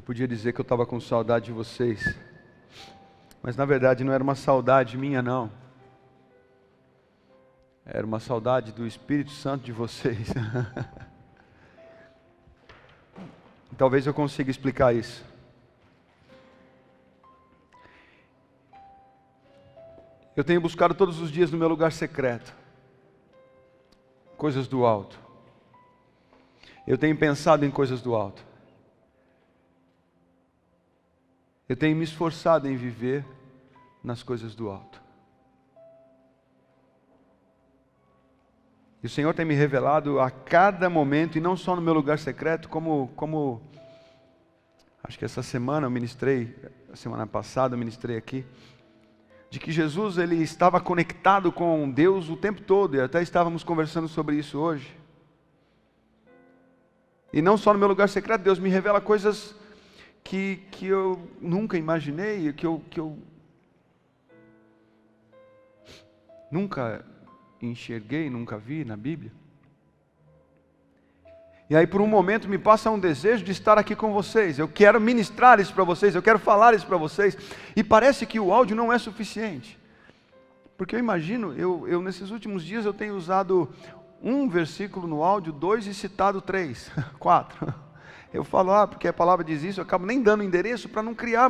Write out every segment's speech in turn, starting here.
podia dizer que eu estava com saudade de vocês, mas na verdade não era uma saudade minha não, era uma saudade do Espírito Santo de vocês. Talvez eu consiga explicar isso. Eu tenho buscado todos os dias no meu lugar secreto coisas do alto. Eu tenho pensado em coisas do alto. Eu tenho me esforçado em viver nas coisas do alto. E o Senhor tem me revelado a cada momento, e não só no meu lugar secreto, como acho que essa semana eu ministrei, a semana passada eu ministrei aqui, de que Jesus ele estava conectado com Deus o tempo todo, e até estávamos conversando sobre isso hoje. E não só no meu lugar secreto, Deus me revela coisas que eu nunca imaginei, que eu nunca enxerguei, nunca vi na Bíblia. E aí por um momento me passa um desejo de estar aqui com vocês. Eu quero ministrar isso para vocês, eu quero falar isso para vocês. E parece que o áudio não é suficiente. Porque eu imagino, eu nesses últimos dias eu tenho usado um versículo no áudio, 2 e citado 3, 4. Eu falo, porque a palavra diz isso, eu acabo nem dando endereço para não criar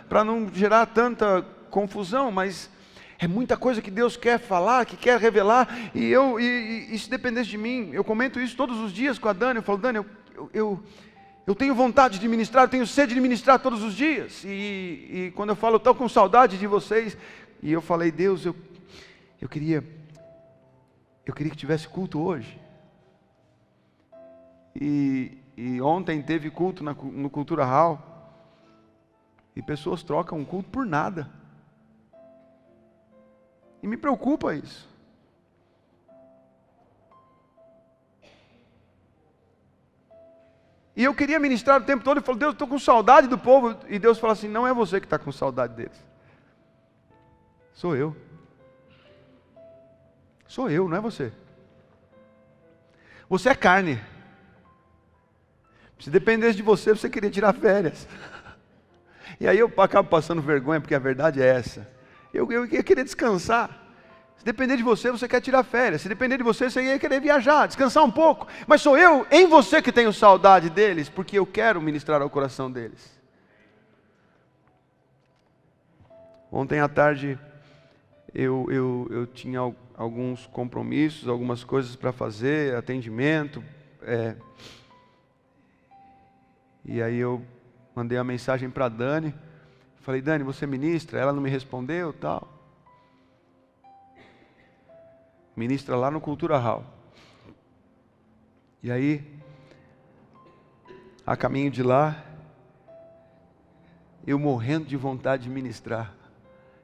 para não gerar tanta confusão, mas é muita coisa que Deus quer falar, que quer revelar, e se dependesse de mim, eu comento isso todos os dias com a Dani, eu falo, Dani, eu tenho vontade de ministrar, eu tenho sede de ministrar todos os dias, e quando eu falo, eu estou com saudade de vocês, e eu falei, Deus, eu queria que tivesse culto hoje, e ontem teve culto no Cultura Hall, e pessoas trocam um culto por nada, e me preocupa isso. E eu queria ministrar o tempo todo, e falei, Deus, estou com saudade do povo, e Deus fala assim, não é você que está com saudade deles, sou eu, não é você. Você é carne. Se dependesse de você, você queria tirar férias. E aí eu acabo passando vergonha, porque a verdade é essa. Eu ia querer descansar. Se depender de você, você quer tirar férias. Se depender de você, você ia querer viajar, descansar um pouco. Mas sou eu, em você, que tenho saudade deles, porque eu quero ministrar ao coração deles. Ontem à tarde, eu tinha alguns compromissos, algumas coisas para fazer, atendimento. E aí eu mandei uma mensagem para a Dani. Falei, Dani, você ministra? Ela não me respondeu, tal. Ministra lá no Cultura Hall. E aí, a caminho de lá, eu morrendo de vontade de ministrar.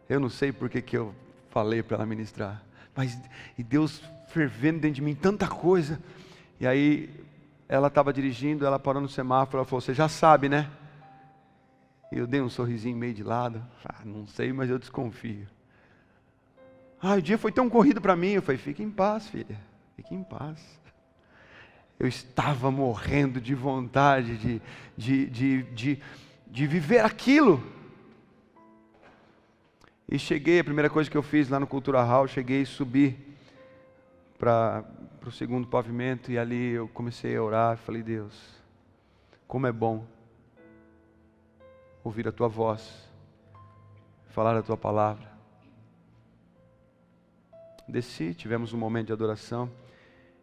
Eu não sei por que eu falei para ela ministrar. Mas, e Deus fervendo dentro de mim, tanta coisa. E aí, ela estava dirigindo, ela parou no semáforo, ela falou, você já sabe, né? E eu dei um sorrisinho meio de lado. Não sei, mas eu desconfio. O dia foi tão corrido para mim. Eu falei, fique em paz, filha. Fique em paz. Eu estava morrendo de vontade de viver aquilo. E cheguei, a primeira coisa que eu fiz lá no Cultura Hall, cheguei e subi para o segundo pavimento. E ali eu comecei a orar. Falei, Deus, como é bom ouvir a tua voz, falar a tua palavra. Desci, tivemos um momento de adoração,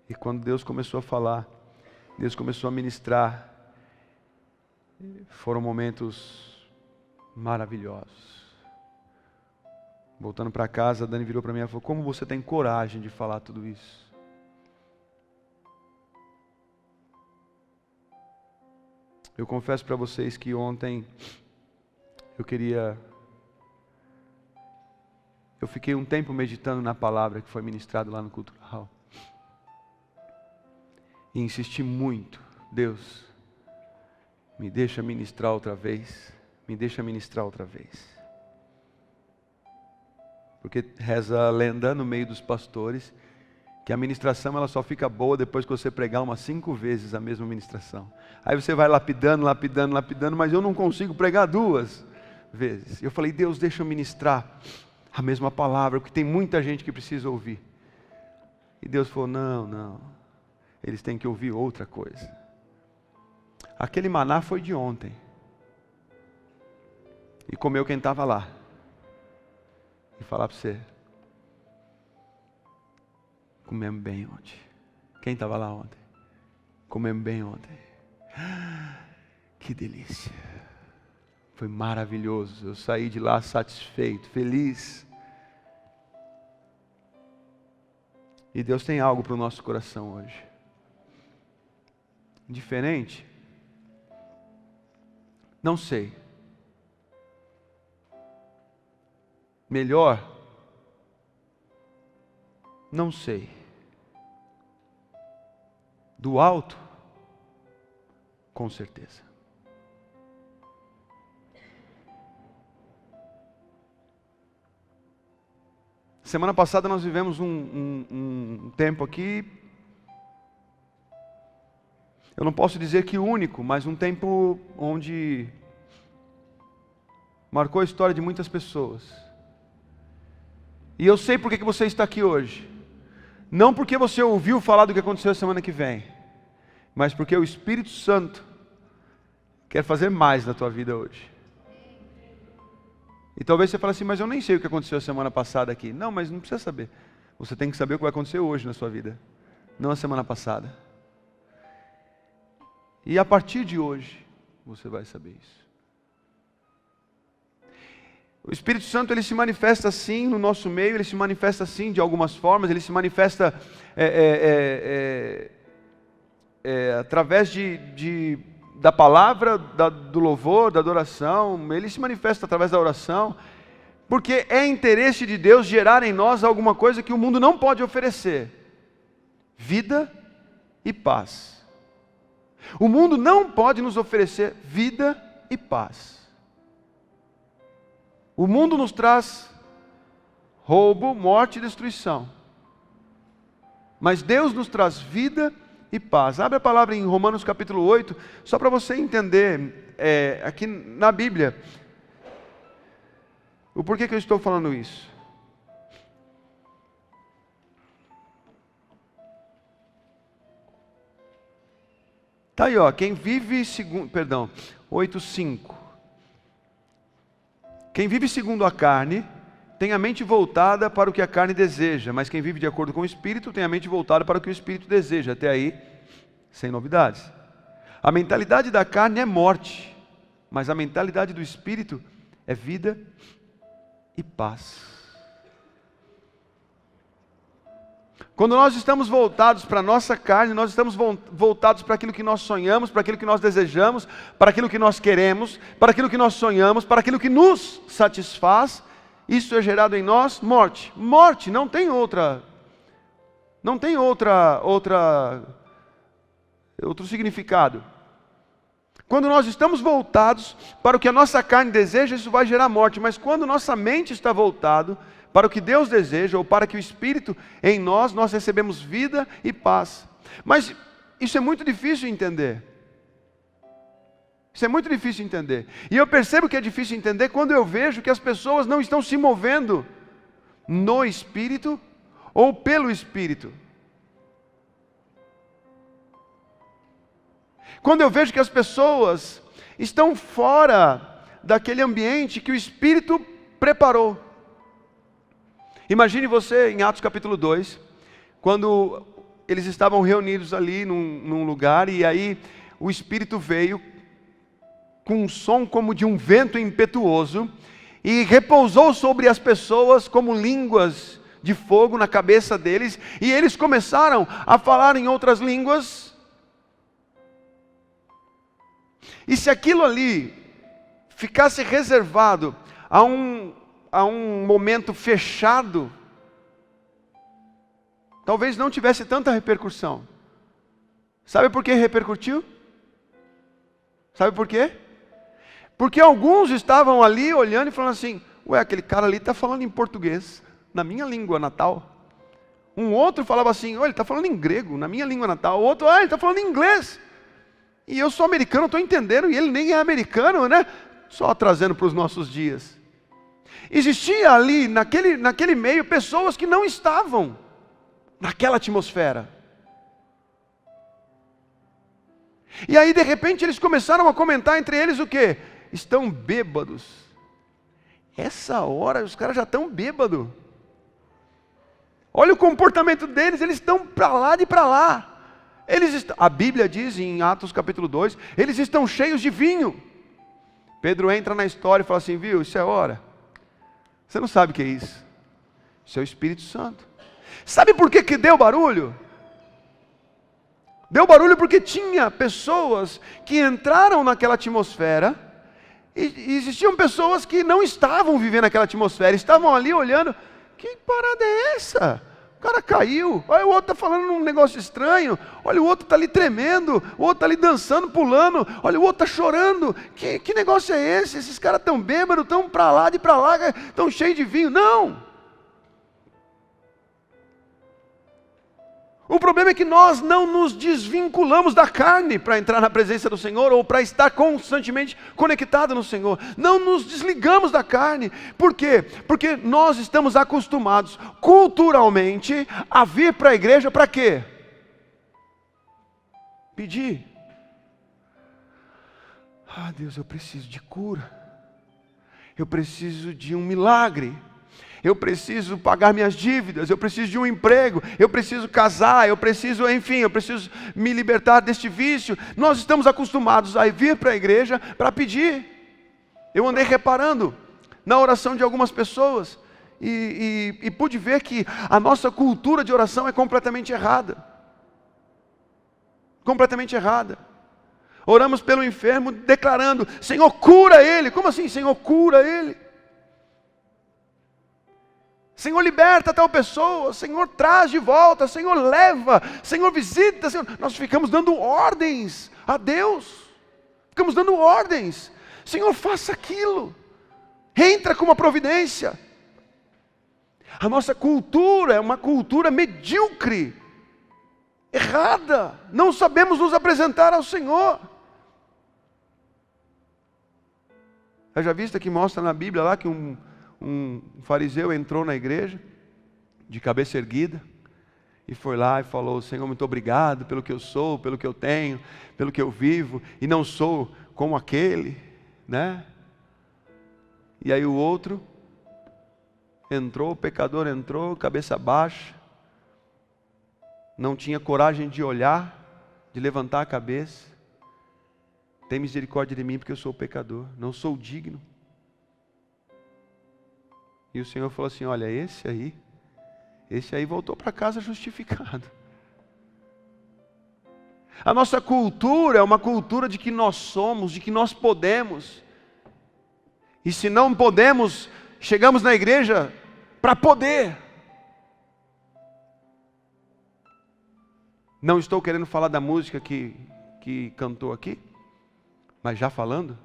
e quando Deus começou a falar, Deus começou a ministrar, foram momentos maravilhosos. Voltando para casa, a Dani virou para mim e falou, como você tem coragem de falar tudo isso? Eu confesso para vocês que ontem eu fiquei um tempo meditando na palavra que foi ministrada lá no Cultura Hall. E insisti muito, Deus, me deixa ministrar outra vez, me deixa ministrar outra vez. Porque reza a lenda no meio dos pastores, que a ministração ela só fica boa depois que você pregar umas 5 vezes a mesma ministração. Aí você vai lapidando, mas eu não consigo pregar 2 vezes. Eu falei, Deus, deixa eu ministrar a mesma palavra, porque tem muita gente que precisa ouvir. E Deus falou, não, eles têm que ouvir outra coisa. Aquele maná foi de ontem. E comeu quem estava lá. E falar para você, comemos bem ontem. Quem estava lá ontem? Comemos bem ontem. Que delícia. Foi maravilhoso. Eu saí de lá satisfeito, feliz. E Deus tem algo para o nosso coração hoje. Diferente? Não sei. Melhor? Não sei. Do alto? Com certeza. Semana passada nós vivemos um tempo aqui, eu não posso dizer que único, mas um tempo onde marcou a história de muitas pessoas. E eu sei por que você está aqui hoje. Não porque você ouviu falar do que aconteceu a semana que vem, mas porque o Espírito Santo quer fazer mais na tua vida hoje. E talvez você fale assim, mas eu nem sei o que aconteceu a semana passada aqui. Não, mas não precisa saber. Você tem que saber o que vai acontecer hoje na sua vida, não a semana passada. E a partir de hoje, você vai saber isso. O Espírito Santo, ele se manifesta assim no nosso meio, ele se manifesta assim de algumas formas, ele se manifesta através da palavra, do louvor, da adoração, ele se manifesta através da oração, porque é interesse de Deus gerar em nós alguma coisa que o mundo não pode oferecer: vida e paz. O mundo não pode nos oferecer vida e paz. O mundo nos traz roubo, morte e destruição. Mas Deus nos traz vida e paz. Abre a palavra em Romanos capítulo 8, só para você entender, aqui na Bíblia, o porquê que eu estou falando isso. Está aí, ó, quem vive segundo, 8:5. Quem vive segundo a carne, tem a mente voltada para o que a carne deseja, mas quem vive de acordo com o Espírito, tem a mente voltada para o que o Espírito deseja. Até aí, sem novidades. A mentalidade da carne é morte, mas a mentalidade do Espírito é vida e paz. Quando nós estamos voltados para a nossa carne, nós estamos voltados para aquilo que nós sonhamos, para aquilo que nós desejamos, para aquilo que nós queremos, para aquilo que nós sonhamos, para aquilo que nos satisfaz. Isso é gerado em nós morte. Morte, não tem outro significado. Quando nós estamos voltados para o que a nossa carne deseja, isso vai gerar morte. Mas quando nossa mente está voltada para o que Deus deseja, ou para que o Espírito em nós recebemos vida e paz. Mas isso é muito difícil de entender. Isso é muito difícil de entender. E eu percebo que é difícil de entender quando eu vejo que as pessoas não estão se movendo no Espírito ou pelo Espírito. Quando eu vejo que as pessoas estão fora daquele ambiente que o Espírito preparou. Imagine você em Atos capítulo 2, quando eles estavam reunidos ali num lugar, e aí o Espírito veio com um som como de um vento impetuoso, e repousou sobre as pessoas como línguas de fogo na cabeça deles, e eles começaram a falar em outras línguas. E se aquilo ali ficasse reservado a um momento fechado, talvez não tivesse tanta repercussão. Sabe por que repercutiu? Sabe por quê? Porque alguns estavam ali olhando e falando assim: ué, aquele cara ali está falando em português, na minha língua natal. Um outro falava assim, olha, ele está falando em grego, na minha língua natal. O outro, ele está falando em inglês. E eu sou americano, estou entendendo, e ele nem é americano, né? Só trazendo para os nossos dias. Existia ali, naquele meio, pessoas que não estavam naquela atmosfera. E aí, de repente, eles começaram a comentar entre eles o quê? Estão bêbados. Essa hora, os caras já estão bêbados. Olha o comportamento deles, eles estão para lá e para lá. A Bíblia diz em Atos capítulo 2, eles estão cheios de vinho. Pedro entra na história e fala assim, viu, isso é hora. Você não sabe o que é isso. Isso é o Espírito Santo. Sabe por que deu barulho? Deu barulho porque tinha pessoas que entraram naquela atmosfera, e existiam pessoas que não estavam vivendo aquela atmosfera, estavam ali olhando, que parada é essa? O cara caiu, olha o outro está falando um negócio estranho, olha o outro está ali tremendo, o outro está ali dançando, pulando, olha o outro está chorando, que negócio é esse? Esses caras estão bêbados, estão para lá, estão cheios de vinho. Não! O problema é que nós não nos desvinculamos da carne para entrar na presença do Senhor, ou para estar constantemente conectado no Senhor. Não nos desligamos da carne. Por quê? Porque nós estamos acostumados, culturalmente, a vir para a igreja para quê? Pedir. Ah, Deus, eu preciso de cura. Eu preciso de um milagre. Eu preciso pagar minhas dívidas, eu preciso de um emprego, eu preciso casar, eu preciso me libertar deste vício. Nós estamos acostumados a vir para a igreja para pedir. Eu andei reparando na oração de algumas pessoas e pude ver que a nossa cultura de oração é completamente errada. Completamente errada. Oramos pelo enfermo declarando, Senhor, cura ele. Como assim, Senhor, cura ele? Senhor, liberta tal pessoa, Senhor, traz de volta, Senhor, leva, Senhor, visita, Senhor. Nós ficamos dando ordens a Deus, ficamos dando ordens, Senhor, faça aquilo, entra com uma providência. A nossa cultura é uma cultura medíocre, errada, não sabemos nos apresentar ao Senhor. Já visto que mostra na Bíblia lá que um fariseu entrou na igreja, de cabeça erguida, e foi lá e falou, Senhor, muito obrigado pelo que eu sou, pelo que eu tenho, pelo que eu vivo, e não sou como aquele, né? E aí o outro entrou, o pecador entrou, cabeça baixa, não tinha coragem de olhar, de levantar a cabeça. Tem misericórdia de mim porque eu sou pecador, não sou digno. E o Senhor falou assim, olha, esse aí voltou para casa justificado. A nossa cultura é uma cultura de que nós somos, de que nós podemos. E se não podemos, chegamos na igreja para poder. Não estou querendo falar da música que cantou aqui, mas já falando,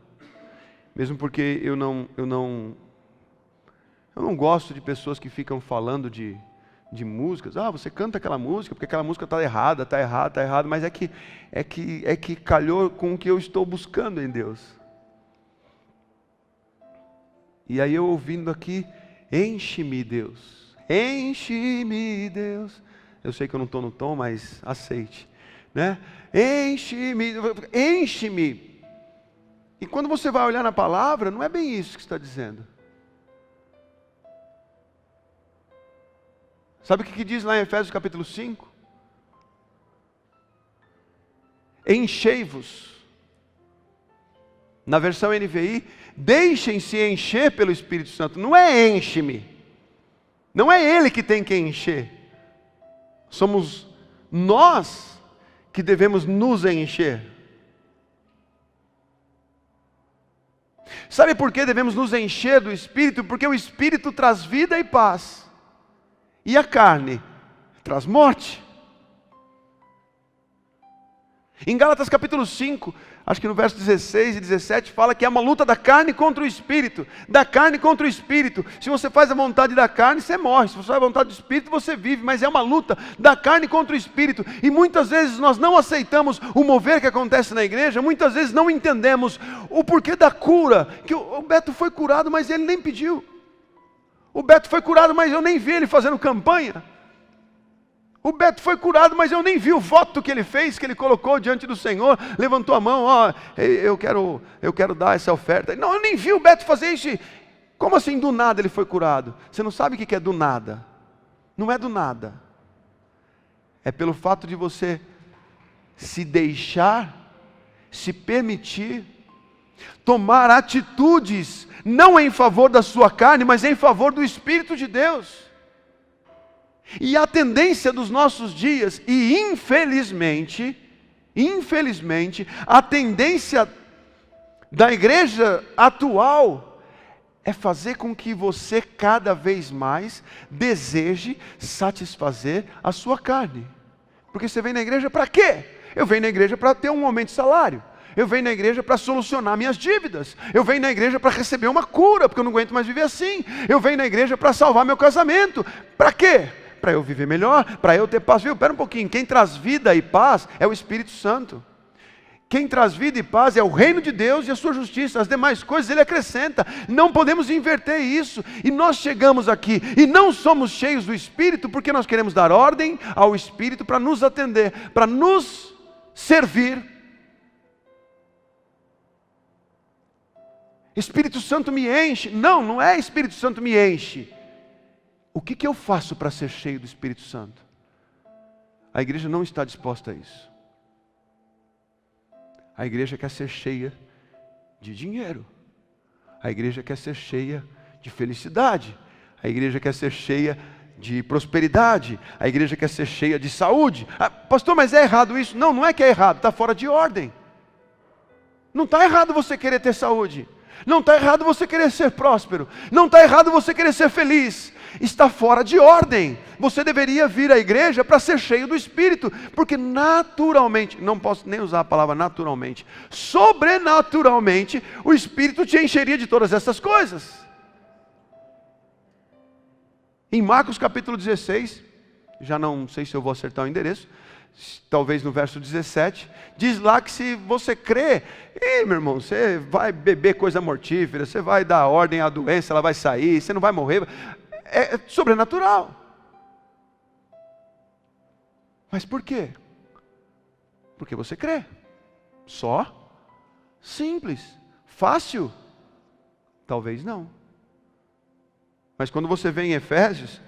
mesmo porque eu não gosto de pessoas que ficam falando de músicas. Ah, você canta aquela música, porque aquela música está errada, mas é que calhou com o que eu estou buscando em Deus. E aí eu ouvindo aqui, enche-me Deus, enche-me Deus. Eu sei que eu não estou no tom, mas aceite, né? Enche-me, enche-me. E quando você vai olhar na palavra, não é bem isso que está dizendo. Sabe o que diz lá em Efésios capítulo 5? Enchei-vos. Na versão NVI, deixem-se encher pelo Espírito Santo. Não é enche-me. Não é Ele que tem que encher. Somos nós que devemos nos encher. Sabe por que devemos nos encher do Espírito? Porque o Espírito traz vida e paz. E a carne traz morte. Em Gálatas capítulo 5, acho que no verso 16 e 17, fala que é uma luta da carne contra o Espírito. Da carne contra o Espírito. Se você faz a vontade da carne, você morre. Se você faz a vontade do Espírito, você vive. Mas é uma luta da carne contra o Espírito. E muitas vezes nós não aceitamos o mover que acontece na igreja. Muitas vezes não entendemos o porquê da cura. Que o Beto foi curado, mas ele nem pediu. O Beto foi curado, mas eu nem vi ele fazendo campanha. O Beto foi curado, mas eu nem vi o voto que ele fez, que ele colocou diante do Senhor, levantou a mão, eu quero dar essa oferta. Não, eu nem vi o Beto fazer isso. Como assim do nada ele foi curado? Você não sabe o que é do nada. Não é do nada. É pelo fato de você se deixar, se permitir, tomar atitudes, não em favor da sua carne, mas em favor do Espírito de Deus. E a tendência dos nossos dias, e infelizmente, a tendência da igreja atual é fazer com que você cada vez mais deseje satisfazer a sua carne. Porque você vem na igreja para quê? Eu venho na igreja para ter um aumento de salário. Eu venho na igreja para solucionar minhas dívidas. Eu venho na igreja para receber uma cura, porque eu não aguento mais viver assim. Eu venho na igreja para salvar meu casamento. Para quê? Para eu viver melhor, para eu ter paz. Viu? Espera um pouquinho, quem traz vida e paz é o Espírito Santo. Quem traz vida e paz é o reino de Deus e a sua justiça. As demais coisas Ele acrescenta. Não podemos inverter isso. E nós chegamos aqui e não somos cheios do Espírito porque nós queremos dar ordem ao Espírito para nos atender, para nos servir. Espírito Santo me enche. Não, não é Espírito Santo me enche. O que eu faço para ser cheio do Espírito Santo? A igreja não está disposta a isso. A igreja quer ser cheia de dinheiro. A igreja quer ser cheia de felicidade. A igreja quer ser cheia de prosperidade. A igreja quer ser cheia de saúde. Pastor, mas é errado isso? Não, não é que é errado, está fora de ordem. Não está errado você querer ter saúde. Não está errado você querer ser próspero. Não está errado você querer ser feliz. Está fora de ordem. Você deveria vir à igreja para ser cheio do Espírito, porque naturalmente, não posso nem usar a palavra naturalmente, sobrenaturalmente, o Espírito te encheria de todas essas coisas. Em Marcos capítulo 16, já não sei se eu vou acertar o endereço, talvez no verso 17, diz lá que se você crê, meu irmão, você vai beber coisa mortífera, você vai dar ordem à doença, ela vai sair, você não vai morrer. É sobrenatural. Mas por quê? Porque você crê. Só? Simples. Fácil? Talvez não. Mas quando você vê em Efésios,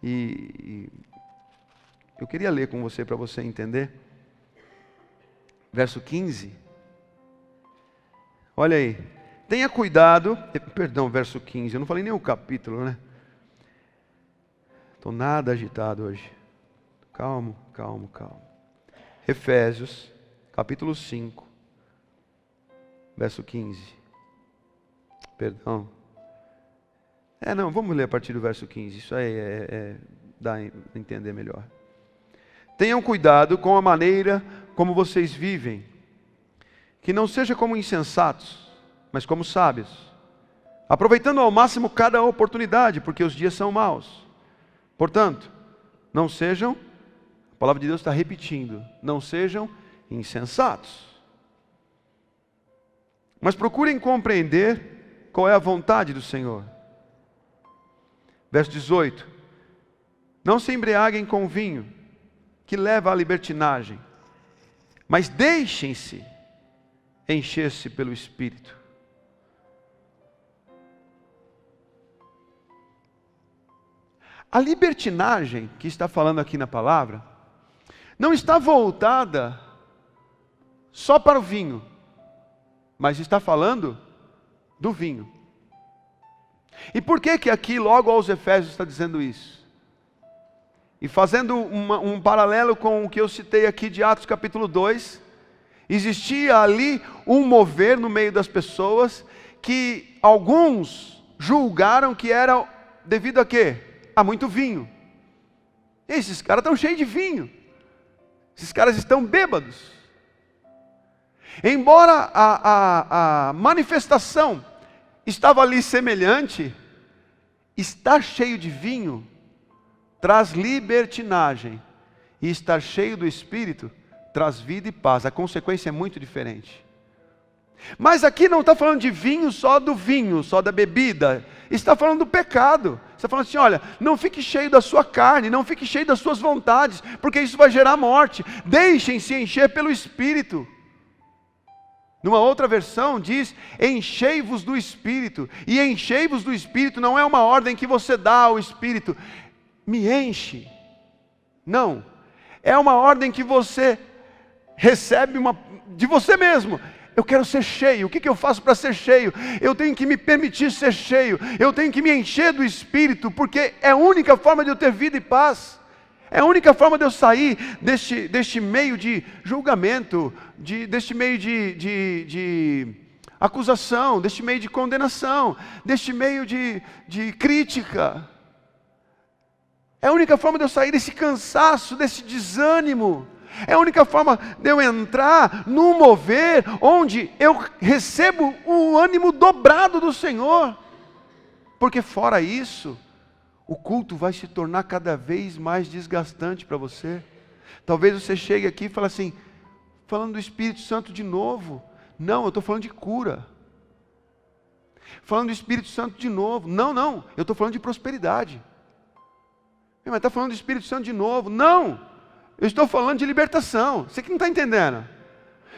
e eu queria ler com você para você entender. Verso 15. Olha aí. Tenha cuidado. Perdão, verso 15. Eu não falei nem o capítulo, né? Estou nada agitado hoje. Calmo. Efésios, capítulo 5. Verso 15. Perdão. Não, vamos ler a partir do verso 15. Isso aí dá a entender melhor. Tenham cuidado com a maneira como vocês vivem, que não seja como insensatos, mas como sábios, aproveitando ao máximo cada oportunidade, porque os dias são maus. Portanto, não sejam, a palavra de Deus está repetindo, não sejam insensatos, mas procurem compreender qual é a vontade do Senhor. Verso 18: não se embriaguem com vinho, que leva à libertinagem, mas deixem-se encher-se pelo Espírito. A libertinagem que está falando aqui na palavra, não está voltada só para o vinho, mas está falando do vinho. E por que aqui logo aos Efésios está dizendo isso? E fazendo um paralelo com o que eu citei aqui de Atos capítulo 2, existia ali um mover no meio das pessoas, que alguns julgaram que era devido a quê? A muito vinho. Esses caras estão cheios de vinho. Esses caras estão bêbados. Embora a manifestação estava ali semelhante, estar cheio de vinho traz libertinagem, e estar cheio do Espírito traz vida e paz. A consequência é muito diferente. Mas aqui não está falando de vinho, só da bebida. Está falando do pecado. Está falando assim, olha, não fique cheio da sua carne, não fique cheio das suas vontades, porque isso vai gerar morte. Deixem-se encher pelo Espírito. Numa outra versão diz, enchei-vos do Espírito. E enchei-vos do Espírito não é uma ordem que você dá ao Espírito, me enche. Não, é uma ordem que você recebe de você mesmo. Eu quero ser cheio. O que eu faço para ser cheio? Eu tenho que me permitir ser cheio. Eu tenho que me encher do Espírito, porque é a única forma de eu ter vida e paz. É a única forma de eu sair deste meio de julgamento, deste meio de acusação, deste meio de condenação, deste meio de crítica. É a única forma de eu sair desse cansaço, desse desânimo. É a única forma de eu entrar num mover onde eu recebo o ânimo dobrado do Senhor. Porque fora isso, o culto vai se tornar cada vez mais desgastante para você. Talvez você chegue aqui e fale assim, falando do Espírito Santo de novo. Não, eu estou falando de cura. Falando do Espírito Santo de novo. Não, eu estou falando de prosperidade. Mas está falando do Espírito Santo de novo. Não! Eu estou falando de libertação. Você que não está entendendo.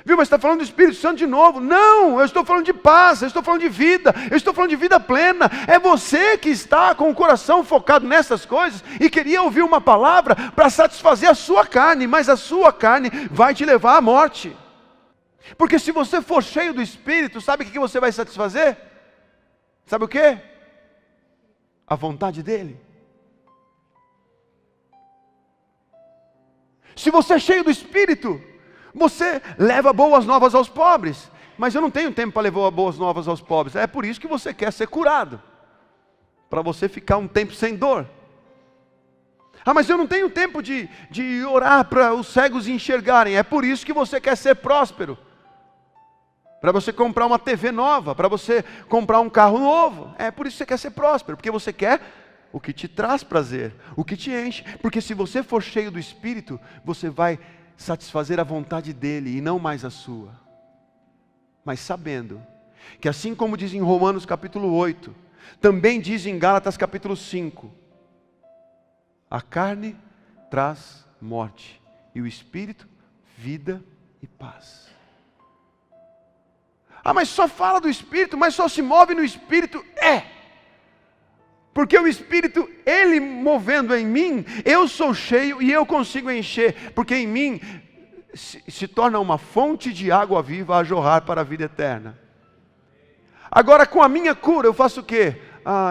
Viu, mas está falando do Espírito Santo de novo. Não, eu estou falando de paz, eu estou falando de vida, eu estou falando de vida plena. É você que está com o coração focado nessas coisas e queria ouvir uma palavra para satisfazer a sua carne, mas a sua carne vai te levar à morte. Porque se você for cheio do Espírito, sabe o que você vai satisfazer? Sabe o quê? A vontade dEle. Se você é cheio do Espírito, você leva boas novas aos pobres. Mas eu não tenho tempo para levar boas novas aos pobres. É por isso que você quer ser curado. Para você ficar um tempo sem dor. Ah, mas eu não tenho tempo de orar para os cegos enxergarem. É por isso que você quer ser próspero. Para você comprar uma TV nova. Para você comprar um carro novo. É por isso que você quer ser próspero. Porque você quer o que te traz prazer, o que te enche. Porque se você for cheio do Espírito, você vai satisfazer a vontade dEle e não mais a sua. Mas sabendo que assim como diz em Romanos capítulo 8, também diz em Gálatas capítulo 5, a carne traz morte e o Espírito, vida e paz. Ah, mas só fala do Espírito, mas só se move no Espírito. Porque o Espírito, Ele movendo em mim, eu sou cheio e eu consigo encher. Porque em mim se torna uma fonte de água viva a jorrar para a vida eterna. Agora com a minha cura eu faço o quê?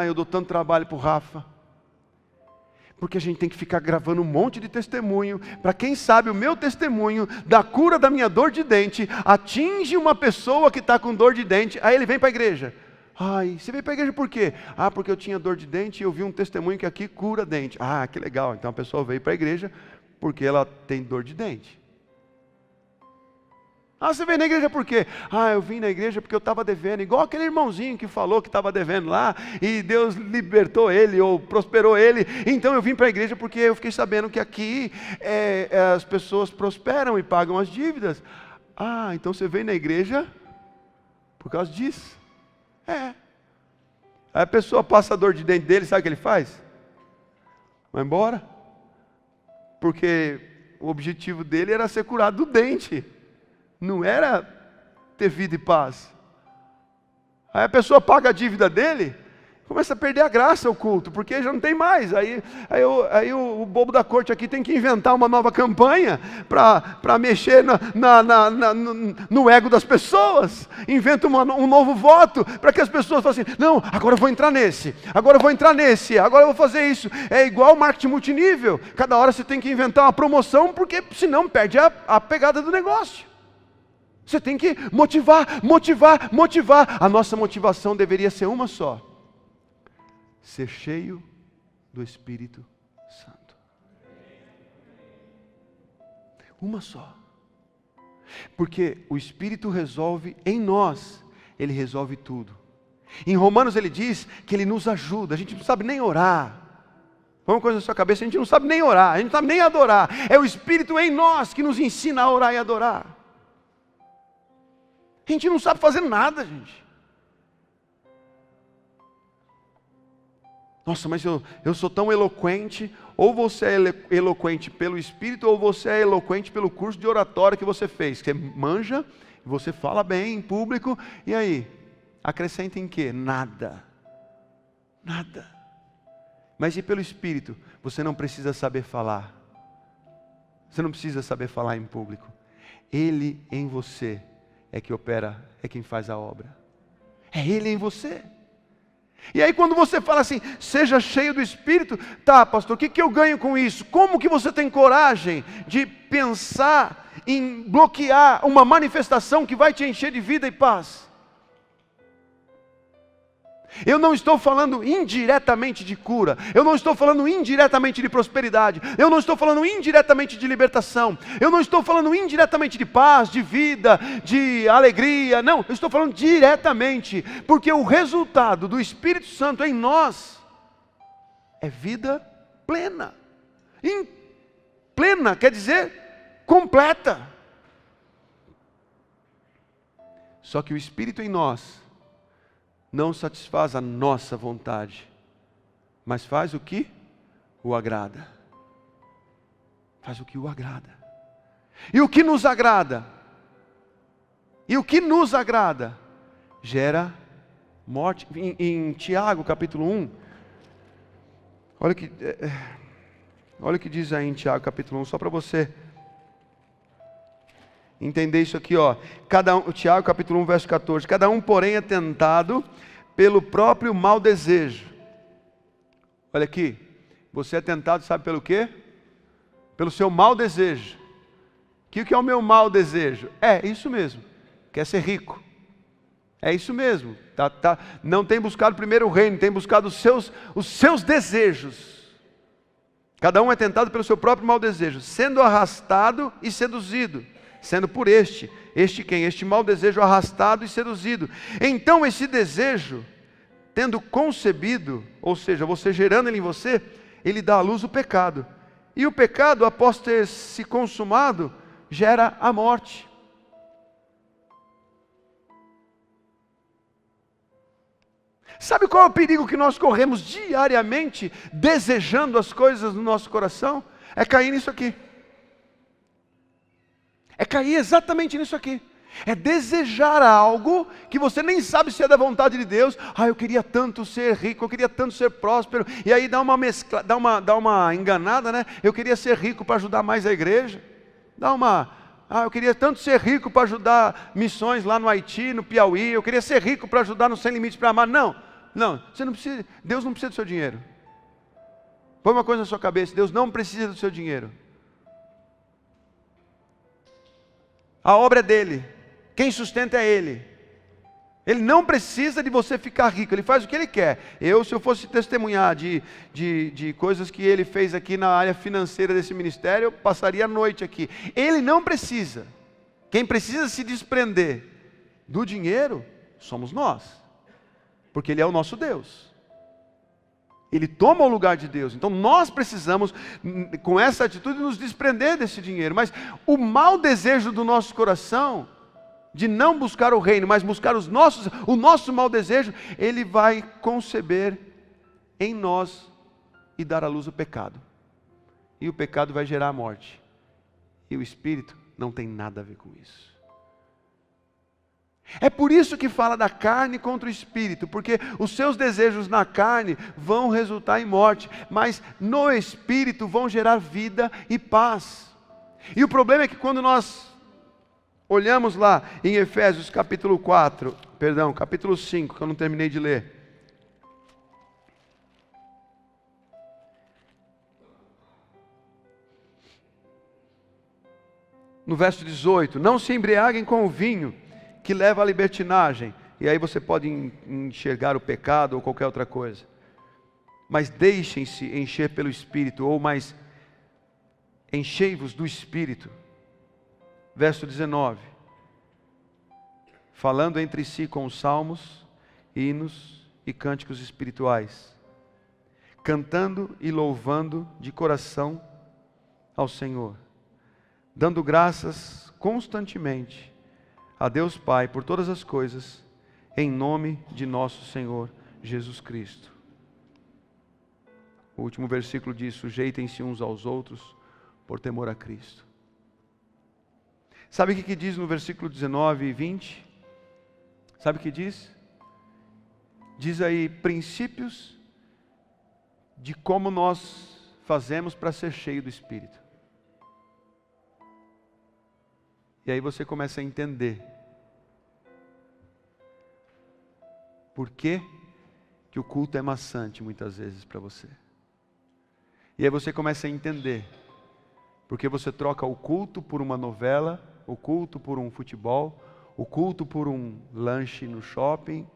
Eu dou tanto trabalho para o Rafa. Porque a gente tem que ficar gravando um monte de testemunho, para quem sabe o meu testemunho da cura da minha dor de dente, atinge uma pessoa que está com dor de dente, aí ele vem para a igreja. Você veio para a igreja por quê? Porque eu tinha dor de dente e eu vi um testemunho que aqui cura dente. Que legal, então a pessoa veio para a igreja porque ela tem dor de dente. Você veio na igreja por quê? Eu vim na igreja porque eu estava devendo, igual aquele irmãozinho que falou que estava devendo lá, e Deus libertou ele, ou prosperou ele, então eu vim para a igreja porque eu fiquei sabendo que aqui as pessoas prosperam e pagam as dívidas. Então você veio na igreja por causa disso. Aí a pessoa passa a dor de dente dele, sabe o que ele faz? Vai embora. Porque o objetivo dele era ser curado do dente. Não era ter vida e paz. Aí a pessoa paga a dívida dele, começa a perder a graça ao culto, porque já não tem mais. Aí o bobo da corte aqui tem que inventar uma nova campanha para mexer no ego das pessoas. Inventa um novo voto para que as pessoas falem assim, não, agora eu vou entrar nesse, agora eu vou entrar nesse, agora eu vou fazer isso. É igual marketing multinível. Cada hora você tem que inventar uma promoção, porque senão perde a pegada do negócio. Você tem que motivar. A nossa motivação deveria ser uma só. Ser cheio do Espírito Santo. Uma só. Porque o Espírito resolve em nós, Ele resolve tudo. Em Romanos ele diz que Ele nos ajuda, a gente não sabe nem orar. Põe uma coisa na sua cabeça, a gente não sabe nem orar, a gente não sabe nem adorar. É o Espírito em nós que nos ensina a orar e adorar. A gente não sabe fazer nada, gente. Nossa, mas eu sou tão eloquente. Ou você é eloquente pelo Espírito, ou você é eloquente pelo curso de oratória que você fez. Você manja, você fala bem em público, e aí? Acrescenta em quê? Nada. Nada. Mas e pelo Espírito? Você não precisa saber falar. Você não precisa saber falar em público. Ele em você é que opera, é quem faz a obra. É Ele em você. E aí quando você fala assim, seja cheio do Espírito, tá, pastor, o que eu ganho com isso? Como que você tem coragem de pensar em bloquear uma manifestação que vai te encher de vida e paz? Eu não estou falando indiretamente de cura, eu não estou falando indiretamente de prosperidade, eu não estou falando indiretamente de libertação, eu não estou falando indiretamente de paz, de vida, de alegria, não, eu estou falando diretamente, porque o resultado do Espírito Santo em nós é vida plena. Plena quer dizer completa. Só que o Espírito em nós não satisfaz a nossa vontade, mas faz o que o agrada. Faz o que o agrada. E o que nos agrada? E o que nos agrada? Gera morte. Em Tiago capítulo 1, olha o que diz aí em Tiago capítulo 1, só para você entender isso aqui, ó. Tiago capítulo 1, verso 14. Cada um, porém, é tentado pelo próprio mau desejo. Olha aqui. Você é tentado, sabe pelo quê? Pelo seu mau desejo. O que é o meu mau desejo? É isso mesmo. Quer ser rico. É isso mesmo. Não tem buscado primeiro o reino, tem buscado os seus desejos. Cada um é tentado pelo seu próprio mau desejo, sendo arrastado e seduzido. Sendo por este quem? Este mau desejo arrastado e seduzido. Então esse desejo, tendo concebido, ou seja, você gerando ele em você, ele dá à luz o pecado. E o pecado, após ter se consumado, gera a morte. Sabe qual é o perigo que nós corremos diariamente, desejando as coisas no nosso coração? É cair nisso aqui. É cair exatamente nisso aqui. É desejar algo que você nem sabe se é da vontade de Deus. Eu queria tanto ser rico, eu queria tanto ser próspero. E aí dá uma enganada, né? Eu queria ser rico para ajudar mais a igreja. Eu queria tanto ser rico para ajudar missões lá no Haiti, no Piauí. Eu queria ser rico para ajudar no Sem Limites para Amar. Não, você não precisa. Deus não precisa do seu dinheiro. Põe uma coisa na sua cabeça: Deus não precisa do seu dinheiro. A obra é dele, quem sustenta é ele. Ele não precisa de você ficar rico, ele faz o que ele quer. Se eu fosse testemunhar de coisas que ele fez aqui na área financeira desse ministério, eu passaria a noite aqui. Ele não precisa. Quem precisa se desprender do dinheiro somos nós, porque ele é o nosso Deus. Ele toma o lugar de Deus. Então nós precisamos, com essa atitude, nos desprender desse dinheiro. Mas o mau desejo do nosso coração, de não buscar o reino, mas buscar o nosso mau desejo, ele vai conceber em nós e dar à luz o pecado. E o pecado vai gerar a morte. E o Espírito não tem nada a ver com isso. É por isso que fala da carne contra o Espírito, porque os seus desejos na carne vão resultar em morte, mas no Espírito vão gerar vida e paz. E o problema é que quando nós olhamos lá em Efésios capítulo 5, que eu não terminei de ler. No verso 18, não se embriaguem com o vinho, que leva à libertinagem, e aí você pode enxergar o pecado ou qualquer outra coisa, mas deixem-se encher pelo Espírito, ou mais, enchei-vos do Espírito. verso 19. Falando entre si com salmos, hinos e cânticos espirituais, cantando e louvando de coração ao Senhor, dando graças constantemente a Deus Pai por todas as coisas, em nome de nosso Senhor Jesus Cristo. O último versículo diz: sujeitem-se uns aos outros por temor a Cristo. Sabe o que diz no versículo 19 e 20? Sabe o que diz? Diz aí princípios de como nós fazemos para ser cheio do Espírito. E aí você começa a entender por que o culto é maçante muitas vezes para você. E aí você começa a entender porque você troca o culto por uma novela, o culto por um futebol, o culto por um lanche no shopping,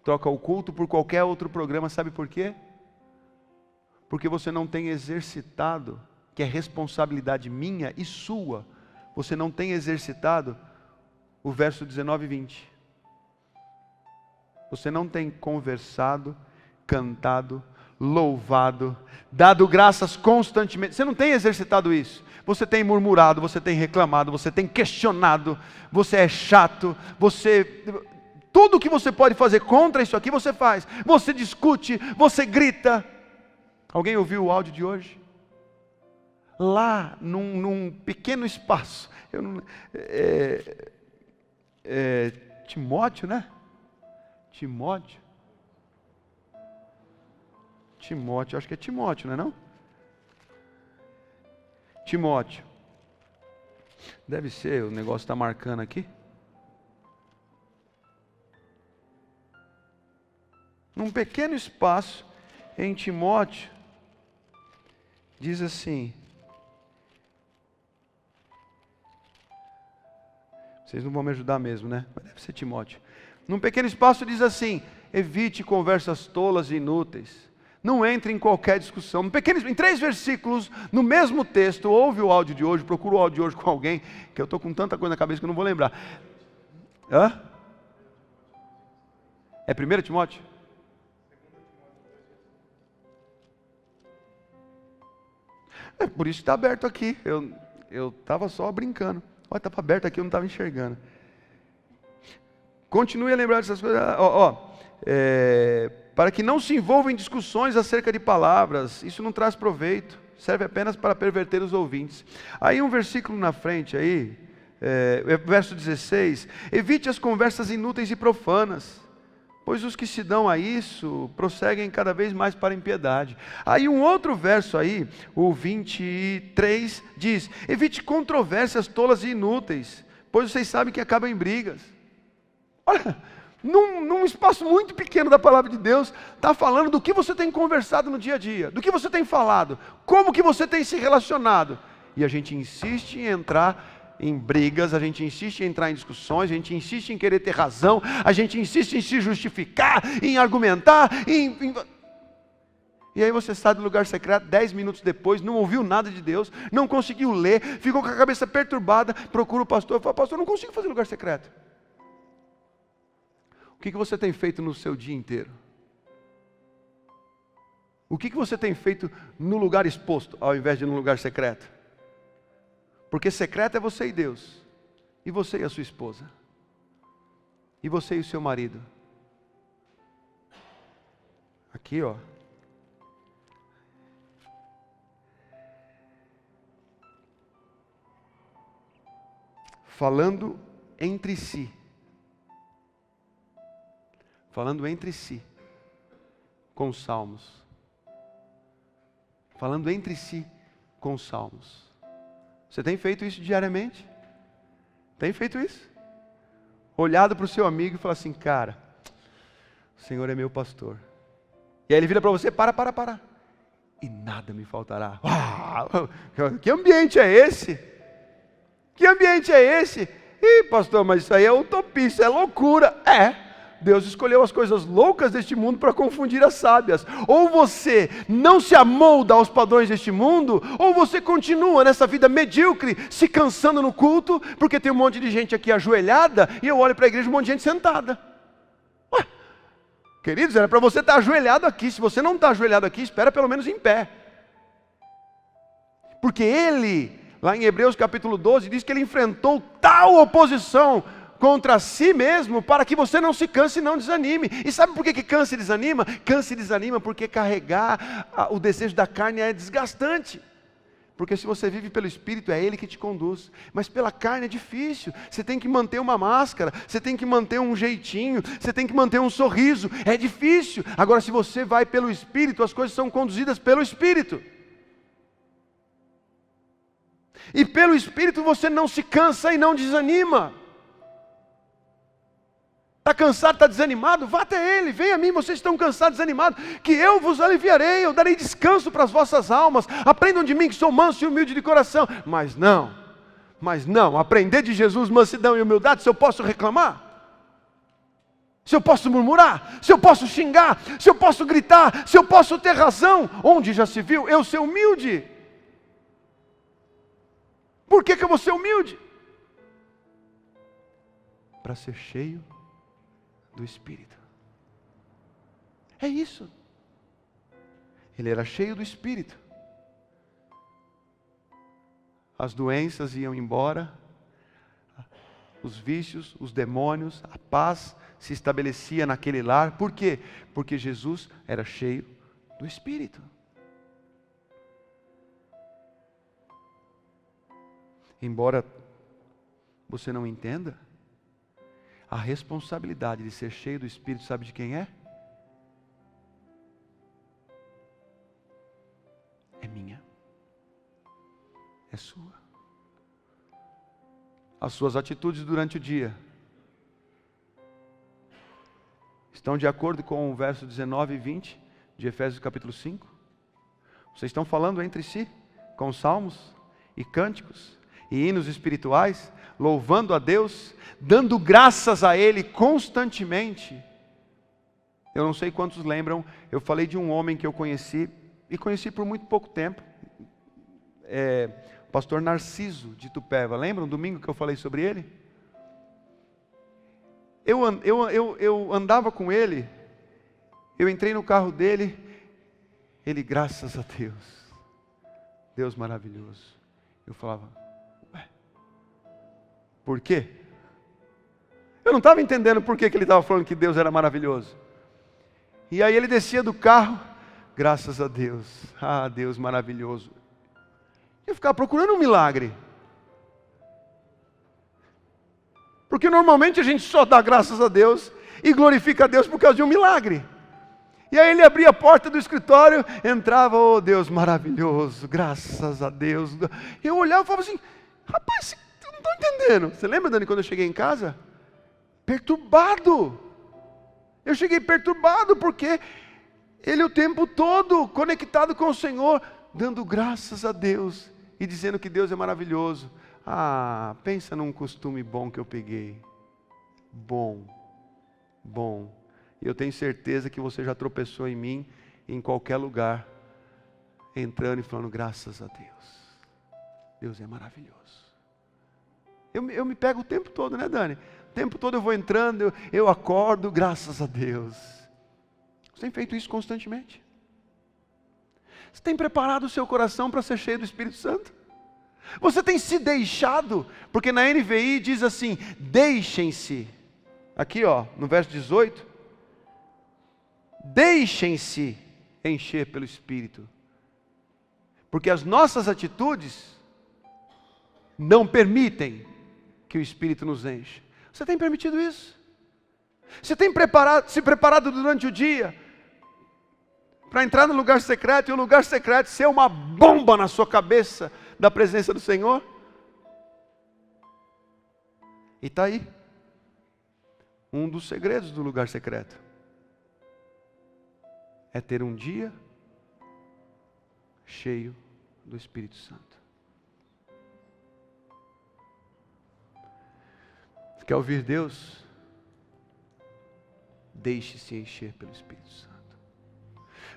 troca o culto por qualquer outro programa. Sabe por quê? Porque você não tem exercitado, que é responsabilidade minha e sua, você não tem exercitado o verso 19 e 20. Você não tem conversado, cantado, louvado, dado graças constantemente. Você não tem exercitado isso. Você tem murmurado, você tem reclamado, você tem questionado, você é chato, tudo que você pode fazer contra isso aqui, você faz. Você discute, você grita. Alguém ouviu o áudio de hoje? Lá, num pequeno espaço, Timóteo, né? Timóteo, acho que é Timóteo, não é não? Timóteo. Deve ser, o negócio está marcando aqui. Num pequeno espaço, em Timóteo, diz assim, vocês não vão me ajudar mesmo, né? Mas deve ser Timóteo. Num pequeno espaço diz assim: evite conversas tolas e inúteis. Não entre em qualquer discussão. Em 3 versículos, no mesmo texto, ouve o áudio de hoje, procura o áudio de hoje com alguém, que eu estou com tanta coisa na cabeça que eu não vou lembrar. Hã? É 1 Timóteo? É por isso que está aberto aqui. Eu estava só brincando. Olha, estava aberto aqui, eu não estava enxergando. Continue a lembrar dessas coisas. Para que não se envolvam em discussões acerca de palavras. Isso não traz proveito. Serve apenas para perverter os ouvintes. Aí um versículo na frente, aí, verso 16. Evite as conversas inúteis e profanas, pois os que se dão a isso prosseguem cada vez mais para a impiedade. Aí um outro verso aí, o 23, diz: evite controvérsias tolas e inúteis, pois vocês sabem que acabam em brigas. Olha, num espaço muito pequeno da palavra de Deus, está falando do que você tem conversado no dia a dia, do que você tem falado, como que você tem se relacionado. E a gente insiste em entrar em brigas, a gente insiste em entrar em discussões, a gente insiste em querer ter razão, a gente insiste em se justificar, em argumentar, E aí você sai do lugar secreto, 10 minutos depois, não ouviu nada de Deus, não conseguiu ler, ficou com a cabeça perturbada, procura o pastor, fala: pastor, eu não consigo fazer lugar secreto. O que você tem feito no seu dia inteiro? O que você tem feito no lugar exposto, ao invés de no lugar secreto? Porque secreto é você e Deus, e você e a sua esposa, e você e o seu marido. Aqui, ó. Falando entre si. Falando entre si, com os salmos. Falando entre si, com os salmos. Você tem feito isso diariamente? Tem feito isso? Olhado para o seu amigo e falar assim: cara, o Senhor é meu pastor. E aí ele vira para você: para. E nada me faltará. Uau, que ambiente é esse? Que ambiente é esse? Ih, pastor, mas isso aí é utopia, isso é loucura. Deus escolheu as coisas loucas deste mundo para confundir as sábias. Ou você não se amolda aos padrões deste mundo, ou você continua nessa vida medíocre, se cansando no culto, porque tem um monte de gente aqui ajoelhada, e eu olho para a igreja um monte de gente sentada. Ué, queridos, era para você estar ajoelhado aqui. Se você não está ajoelhado aqui, espera pelo menos em pé. Porque ele, lá em Hebreus capítulo 12, diz que ele enfrentou tal oposição contra si mesmo, para que você não se canse e não desanime. E sabe por que cansa e desanima? Cansa e desanima porque carregar o desejo da carne é desgastante. Porque se você vive pelo Espírito, é Ele que te conduz. Mas pela carne é difícil. Você tem que manter uma máscara, você tem que manter um jeitinho, você tem que manter um sorriso. É difícil. Agora, se você vai pelo Espírito, as coisas são conduzidas pelo Espírito. E pelo Espírito você não se cansa e não desanima. Está cansado, está desanimado? Vá até Ele, venha a mim, vocês estão cansados, desanimados, que eu vos aliviarei, eu darei descanso para as vossas almas. Aprendam de mim que sou manso e humilde de coração. Mas não, aprender de Jesus mansidão e humildade, se eu posso reclamar? Se eu posso murmurar? Se eu posso xingar? Se eu posso gritar? Se eu posso ter razão? Onde já se viu eu ser humilde? Por que eu vou ser humilde? Para ser cheio do Espírito. É isso. Ele era cheio do Espírito. As doenças iam embora, os vícios, os demônios, a paz se estabelecia naquele lar. Por quê? Porque Jesus era cheio do Espírito. Embora você não entenda, a responsabilidade de ser cheio do Espírito, sabe de quem é? É minha. É sua. As suas atitudes durante o dia estão de acordo com o verso 19 e 20 de Efésios capítulo 5? Vocês estão falando entre si, com salmos e cânticos e hinos espirituais, louvando a Deus, dando graças a Ele constantemente. Eu não sei quantos lembram, eu falei de um homem que eu conheci, e conheci por muito pouco tempo, o pastor Narciso de Itupeva. Lembram, domingo que eu falei sobre ele? Eu andava com ele, eu entrei no carro dele, ele, graças a Deus, Deus maravilhoso. Eu falava, por quê? Eu não estava entendendo por que ele estava falando que Deus era maravilhoso. E aí ele descia do carro, graças a Deus, Deus maravilhoso. Eu ficava procurando um milagre. Porque normalmente a gente só dá graças a Deus e glorifica a Deus por causa de um milagre. E aí ele abria a porta do escritório, entrava, oh Deus maravilhoso, graças a Deus. Eu olhava e falava assim, rapaz, eu não estou entendendo. Você lembra, Dani, quando eu cheguei em casa? Perturbado. Eu cheguei perturbado porque ele o tempo todo conectado com o Senhor, dando graças a Deus e dizendo que Deus é maravilhoso. Pensa num costume bom que eu peguei. Bom. E eu tenho certeza que você já tropeçou em mim, em qualquer lugar, entrando e falando graças a Deus. Deus é maravilhoso. Eu me pego o tempo todo, né, Dani? O tempo todo eu vou entrando, eu acordo, graças a Deus. Você tem feito isso constantemente? Você tem preparado o seu coração para ser cheio do Espírito Santo? Você tem se deixado? Porque na NVI diz assim, deixem-se. Aqui no verso 18. Deixem-se encher pelo Espírito. Porque as nossas atitudes não permitem que o Espírito nos enche. Você tem permitido isso? Você tem se preparado durante o dia para entrar no lugar secreto e o lugar secreto ser uma bomba na sua cabeça da presença do Senhor? E está aí um dos segredos do lugar secreto. É ter um dia cheio do Espírito Santo. Você quer ouvir Deus? Deixe-se encher pelo Espírito Santo.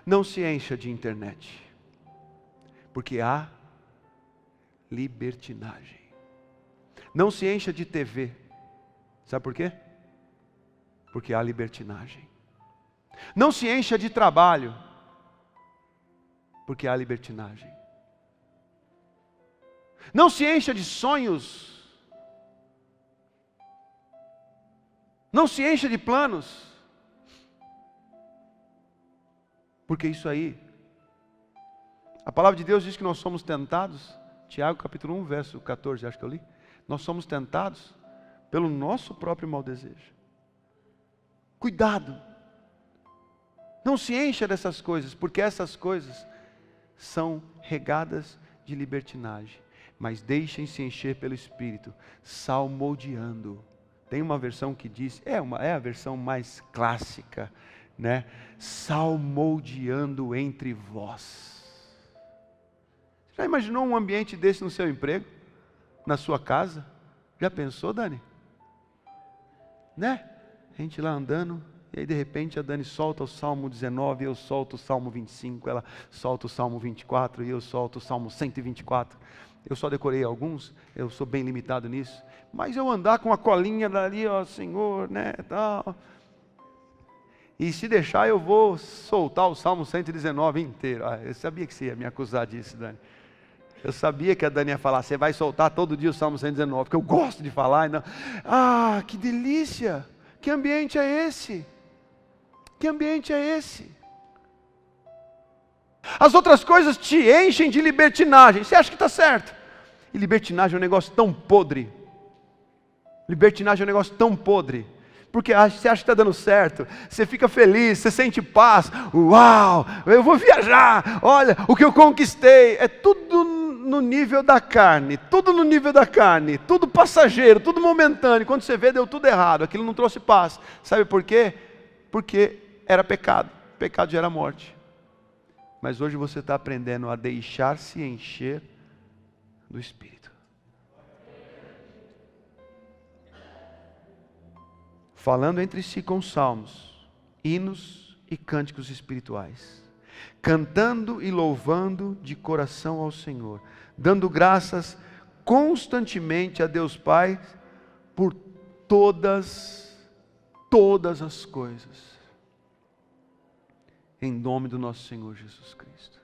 Não se encha de internet, porque há libertinagem. Não se encha de TV. Sabe por quê? Porque há libertinagem. Não se encha de trabalho, porque há libertinagem. Não se encha de sonhos. Não se encha de planos, porque isso aí, a palavra de Deus diz que nós somos tentados. Tiago capítulo 1, verso 14, acho que eu li. Nós somos tentados pelo nosso próprio mau desejo. Cuidado. Não se encha dessas coisas, porque essas coisas são regadas de libertinagem. Mas deixem-se encher pelo Espírito, salmodiando. Tem uma versão que diz, é a versão mais clássica, né? Salmodiando entre vós. Você já imaginou um ambiente desse no seu emprego? Na sua casa? Já pensou, Dani? Né? A gente lá andando, e aí de repente a Dani solta o Salmo 19, eu solto o Salmo 25, ela solta o Salmo 24 e eu solto o Salmo 124. Eu só decorei alguns, eu sou bem limitado nisso, mas eu andar com a colinha dali, ó, Senhor, né, tal. E se deixar eu vou soltar o Salmo 119 inteiro. Eu sabia que você ia me acusar disso, Dani. Eu sabia que a Dani ia falar, você vai soltar todo dia o Salmo 119, porque eu gosto de falar. Não. Ah, que delícia! Que ambiente é esse? Que ambiente é esse? As outras coisas te enchem de libertinagem. Você acha que está certo? E libertinagem é um negócio tão podre. Libertinagem é um negócio tão podre. Porque você acha que está dando certo, você fica feliz, você sente paz. Uau, eu vou viajar, olha o que eu conquistei. É tudo no nível da carne, tudo no nível da carne, tudo passageiro, tudo momentâneo. Quando você vê, deu tudo errado, aquilo não trouxe paz. Sabe por quê? Porque era pecado, pecado gera morte. Mas hoje você está aprendendo a deixar-se encher do Espírito. Falando entre si com salmos, hinos e cânticos espirituais, cantando e louvando de coração ao Senhor, dando graças constantemente a Deus Pai por todas as coisas, em nome do nosso Senhor Jesus Cristo.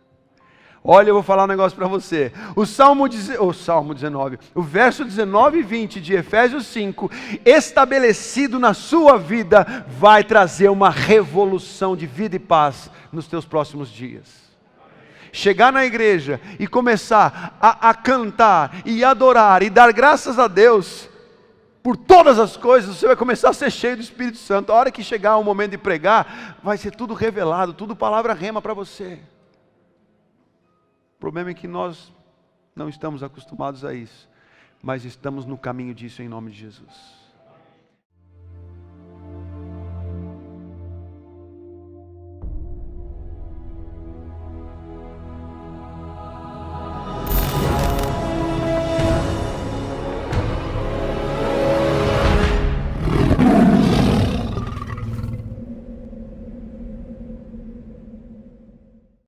Olha, eu vou falar um negócio para você. O Salmo 19, o verso 19 e 20 de Efésios 5, estabelecido na sua vida, vai trazer uma revolução de vida e paz nos teus próximos dias. Chegar na igreja e começar a cantar e adorar e dar graças a Deus por todas as coisas, você vai começar a ser cheio do Espírito Santo. A hora que chegar o momento de pregar, vai ser tudo revelado, tudo palavra rema para você. O problema é que nós não estamos acostumados a isso, mas estamos no caminho disso em nome de Jesus.